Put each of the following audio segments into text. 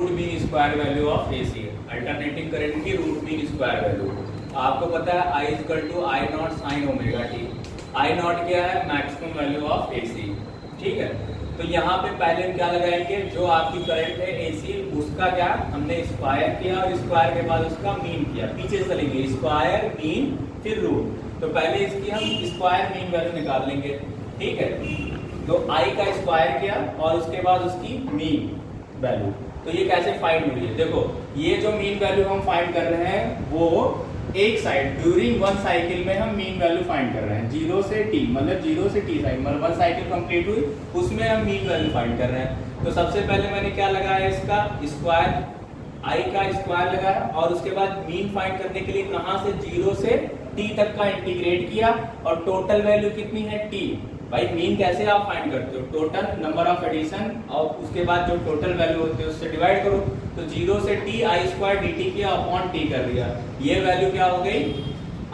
Root mean square value of A C, alternating current की root mean square value. आपको पता है I equal to I naught sine omega T. I naught क्या है? Maximum value of A C. ठीक है, तो यहाँ पे पहले क्या लगाएंगे, जो आपकी करंट है ए सी उसका क्या हमने स्क्वायर किया और स्क्वायर के बाद उसका मीन किया। पीछे चलेंगे, स्क्वायर मीन फिर रूट। तो पहले इसकी हम स्क्वायर मीन वैल्यू निकाल लेंगे। ठीक है, तो आई का स्क्वायर किया और उसके बाद उसकी मीन वैल्यू। तो ये कैसे फाइंड हुई है? देखो, ये जो मीन वैल्यू हम फाइंड कर रहे हैं वो एक साइड ड्यूरिंग वन साइकिल में हम मीन वैल्यू फाइंड कर रहे हैं, 0 से t, मतलब 0 से t साइकिल, मतलब वन साइकिल कंप्लीट हुई उसमें हम मीन वैल्यू फाइंड कर रहे हैं। तो सबसे पहले मैंने क्या लगाया, इसका स्क्वायर, आई का स्क्वायर लगाया और उसके बाद मीन फाइंड करने के लिए कहां से 0 से t तक का इंटीग्रेट किया और टोटल वैल्यू कितनी है t। भाई मीन कैसे आप फाइंड करते हो? टोटल नंबर ऑफ एडिशन और उसके बाद जो टोटल वैल्यू होती है उससे डिवाइड करो। तो 0 से t आई स्क्वायर डी टी किया अपॉन t कर दिया, ये वैल्यू क्या हो गई?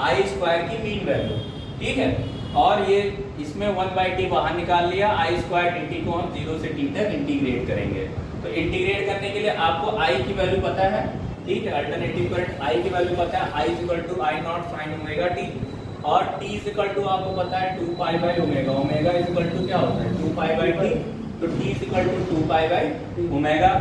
आई स्क्वायर की मीन वैल्यू। ठीक है, और ये इसमें 1/t बाहर निकाल लिया, आई स्क्वायर डी टी को हम 0 से t तक इंटीग्रेट करेंगे। तो इंटीग्रेट करने के लिए आपको आई की वैल्यू पता है। ठीक है, अल्टरनेटिव करंट आई की वैल्यू पता है, I equal to I naught sine omega T, और t इक्वल टू आपको पता है 2 pi by omega. Omega equal to क्या होता है? 2 पाई बाई टी। तो t equal to 2 pi by omega.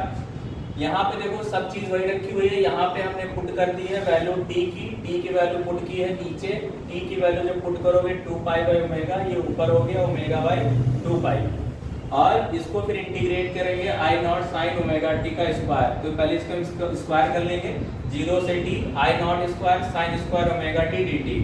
यहाँ पे देखो सब चीज वही रखी हुई है, यहाँ पे हमने पुट कर दी है वैल्यू t की वैल्यू पुट की है नीचे। t की वैल्यू जब पुट करोगे 2 पाई बाई ओमेगा, ये ऊपर हो गया ओमेगा बाई 2 पाई, और इसको फिर इंटीग्रेट करेंगे आई नॉट साइन ओमेगा टी का स्क्वायर। तो पहले इसका स्क्वायर कर लेंगे, 0 से t आई nought square sine square omega T D T.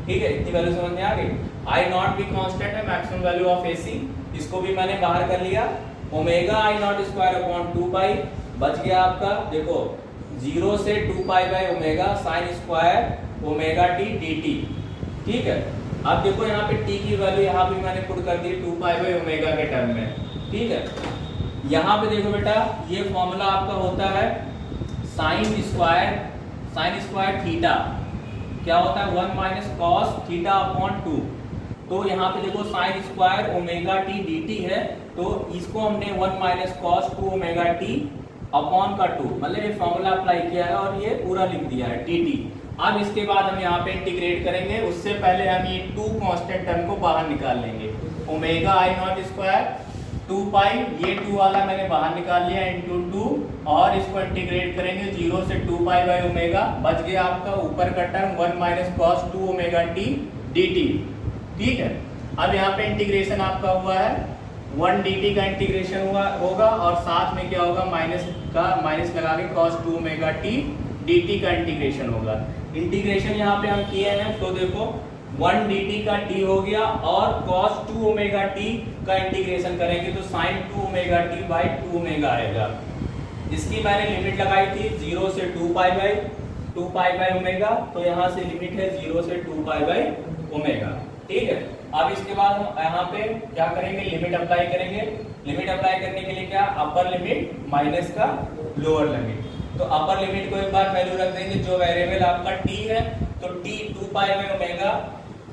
ठीक है, इतनी वैल्यू समझ में आ गई। आई नॉट भी कांस्टेंट है, मैक्सिमम वैल्यू ऑफ एसी, इसको भी मैंने बाहर कर लिया। ओमेगा आई नॉट स्क्वायर अपॉन 2 पाई बच गया आपका। देखो 0 से 2 pi by omega sine square omega T D T. ठीक है, अब देखो यहाँ पे t की वैल्यू यहाँ भी मैंने पुट कर दी 2 पाई बाई ओमेगा के टर्म में। ठीक है, यहाँ पे देखो बेटा, ये फॉर्मूला आपका होता है साइन स्क्वायर थीटा, क्या होता है 1 माइनस कॉस थीटा अपॉन 2। तो यहाँ पे देखो sine square omega T D T है, तो इसको हमने 1 minus cos 2 omega T upon का 2, मतलब ये फॉर्मूला अप्लाई किया है और ये पूरा लिख दिया है टी टी। अब इसके बाद हम यहाँ पे इंटीग्रेट करेंगे, उससे पहले हम ये 2 कांस्टेंट टर्म को बाहर निकाल लेंगे। ओमेगा आई नॉट स्क्वायर 2 पाई, ये 2 वाला मैंने बाहर निकाल लिया इंटू 2, और इसको इंटीग्रेट करेंगे 0 से 2 पाई बाई ओमेगा, बच गया आपका ऊपर का term 1 minus cos 2 omega T D T. ठीक है, अब यहाँ पे इंटीग्रेशन आपका हुआ है 1 डी टी का इंटीग्रेशन होगा और साथ में क्या होगा, माइनस लगा के cos 2 omega T D T का इंटीग्रेशन होगा। इंटीग्रेशन यहाँ पे हम किए हैं, तो देखो 1 dt का t हो गया और cos 2 ओमेगा t का इंटीग्रेशन करेंगे तो sin 2 omega t by 2 omega आएगा। इसकी मैंने लिमिट लगाई थी 0 से 2 पाई बाई ओमेगा, तो यहाँ से लिमिट है 0 से 2 पाई बाई ओमेगा। ठीक है, अब इसके बाद हम यहाँ पे क्या करेंगे, लिमिट अप्लाई करेंगे। लिमिट अप्लाई करने के लिए क्या, अपर लिमिट माइनस का लोअर लिमिट। तो अपर लिमिट को एक बार वैल्यू रख देंगे, जो वेरिएबल आपका t है, तो t 2 पाई बाई ओमेगा,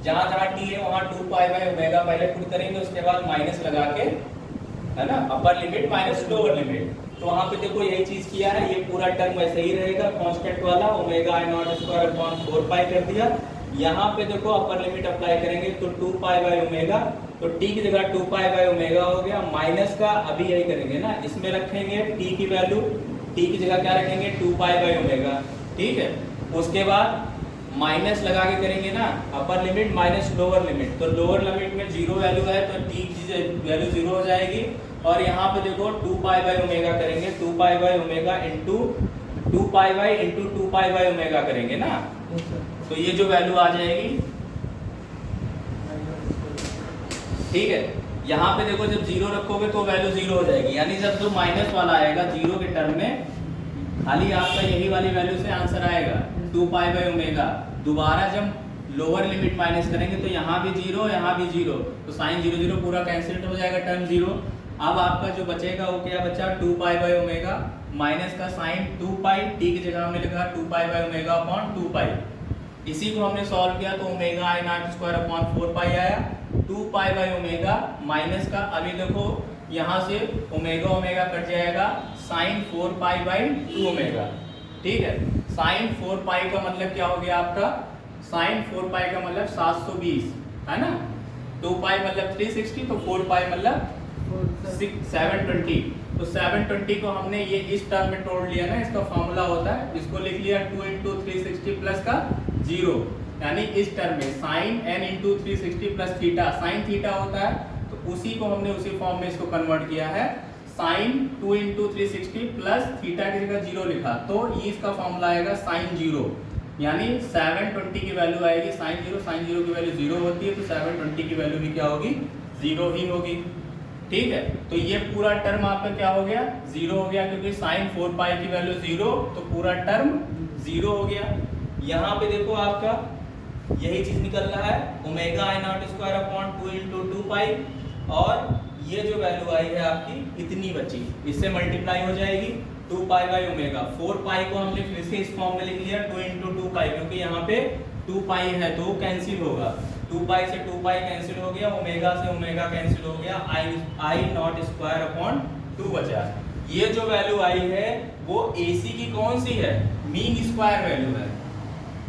जहां जहां t है वहां 2 पाई बाई ओमेगा पहले पुट करेंगे, उसके बाद माइनस लगा के, है ना, upper limit minus lower limit. तो वहां पे देखो यही चीज किया है, ये पूरा टर्म वैसे ही रहेगा कांस्टेंट वाला, ओमेगा आई नॉट स्क्वायर अपॉन 4 पाई कर दिया। यहाँ पे देखो अपर लिमिट अप्लाई करेंगे तो 2 पाई बाई ओमेगा, तो t की जगह 2 पाई बाई ओमेगा हो गया, माइनस का अभी यही करेंगे ना, इसमें रखेंगे t की वैल्यू, t की जगह क्या रखेंगे 2 पाई बाई ओमेगा। ठीक है, उसके बाद माइनस लगा के करेंगे ना, upper limit minus lower limit, तो लोअर लिमिट में 0 वैल्यू है तो t की वैल्यू 0 हो जाएगी। और यहाँ पे देखो 2 पाई बाई ओमेगा करेंगे, 2 pi by omega into 2 pi by into 2 pi by omega करेंगे ना, तो ये जो वैल्यू आ जाएगी। ठीक है, यहाँ पे देखो जब 0 रखोगे तो वैल्यू 0 हो जाएगी, यानी जब जो माइनस वाला आएगा 0 के टर्म में, खाली आपका यही वाली वैल्यू से आंसर आएगा 2 पाई बाई ओमेगा। दोबारा जब लोअर लिमिट माइनस करेंगे तो यहाँ भी 0, यहाँ भी 0, तो साइन 0 0 पूरा कैंसिल हो जाएगा, टर्म 0। अब आपका जो बचेगा वो क्या बचा, 2 पाई बाई ओमेगा माइनस का साइन 2 पाई, टी की जगह हमने लिखा 2 पाई बाई ओमेगा अपॉन 2 पाई। इसी को हमने सॉल्व किया तो ओमेगा आई नॉट स्क्वायर अपॉन 4 पाई आया, 2 पाई बाई ओमेगा माइनस का, अभी देखो यहाँ से ओमेगा ओमेगा कट जाएगा, साइन 4 पाई बाई 2 ओमेगा। ठीक है, साइन 4 पाई का मतलब क्या हो गया आपका, साइन 4 पाई का मतलब 720 है ना, 2 पाई मतलब 360, तो 4 पाई मतलब 720। तो 720 को हमने ये इस टर्म में तोड़ लिया ना, इसका फॉर्मूला होता है, इसको लिख लिया 2 इंटू 360 प्लस का 0, यानी इस टर्म में sine n into 360 plus theta, sine theta होता है, तो उसी को हमने उसी फॉर्म में इसको कन्वर्ट किया है, साइन 2 इंटू 360 प्लस थीटा की जगह 0 लिखा, तो ये इसका फॉर्मूला आएगा साइन 0, यानी 720 की वैल्यू आएगी साइन 0, साइन 0 की वैल्यू 0 होती है, तो 720 की वैल्यू भी क्या होगी, 0 ही होगी। ठीक है, तो ये पूरा टर्म आपका क्या हो गया, 0 हो गया, क्योंकि साइन 4 पाई की वैल्यू 0, तो पूरा टर्म 0 हो गया। यहाँ पे देखो आपका यही चीज निकल रहा है, ओमेगा आई नॉट स्क्वायर अपॉन 2 इंटू 2 पाई, और ये जो वैल्यू आई है आपकी इतनी बची, इससे मल्टीप्लाई हो जाएगी 2 पाई बाई ओमेगा। 4 पाई को हमने फिर से इस फॉर्म में लिख लिया 2 इंटू 2 पाई, क्योंकि यहाँ पे 2 पाई है तो कैंसिल होगा, 2 पाई से 2 पाई कैंसिल हो गया, ओमेगा से ओमेगा कैंसिल हो गया, आई नॉट स्क्वायर अपॉन 2 बचा। ये जो वैल्यू आई है वो AC की कौन सी है, मीन स्क्वायर वैल्यू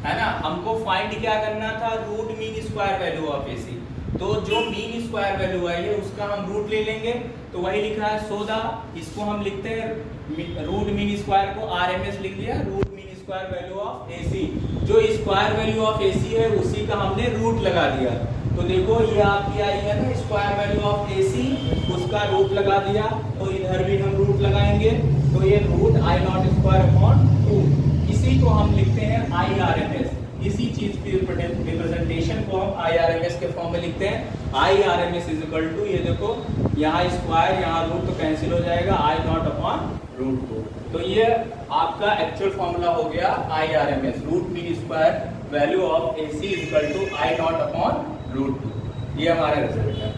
है ना। हमको फाइंड क्या करना था, root mean square value of AC, तो जो मीन स्क्वायर वैल्यू आई है उसका हम रूट ले लेंगे, तो वही लिखा है सोदा, इसको हम लिखते हैं रूट मीन स्क्वायर को RMS लिख लिया, root mean square value of AC, जो स्क्वायर वैल्यू ऑफ AC है उसी का हमने रूट लगा दिया। तो देखो ये आपकी आई है ना स्क्वायर वैल्यू ऑफ AC, उसका रूट लगा दिया, तो इधर भी हम रूट लगाएंगे, तो ये root I nought square upon 2, इसी को हम लिखते हैं IRMS, इसी चीज की रिप्रेजेंटेशन को हम IRMS के फॉर्म में लिखते हैं, IRMS इज इक्वल टू, ये देखो यहाँ स्क्वायर यहाँ रूट तो कैंसिल हो जाएगा, आई नॉट अपॉन रूट 2, तो ये आपका एक्चुअल फॉर्मूला हो गया IRMS, root mean square value of AC is equal to I nought upon root 2, ये हमारा रिजल्ट है।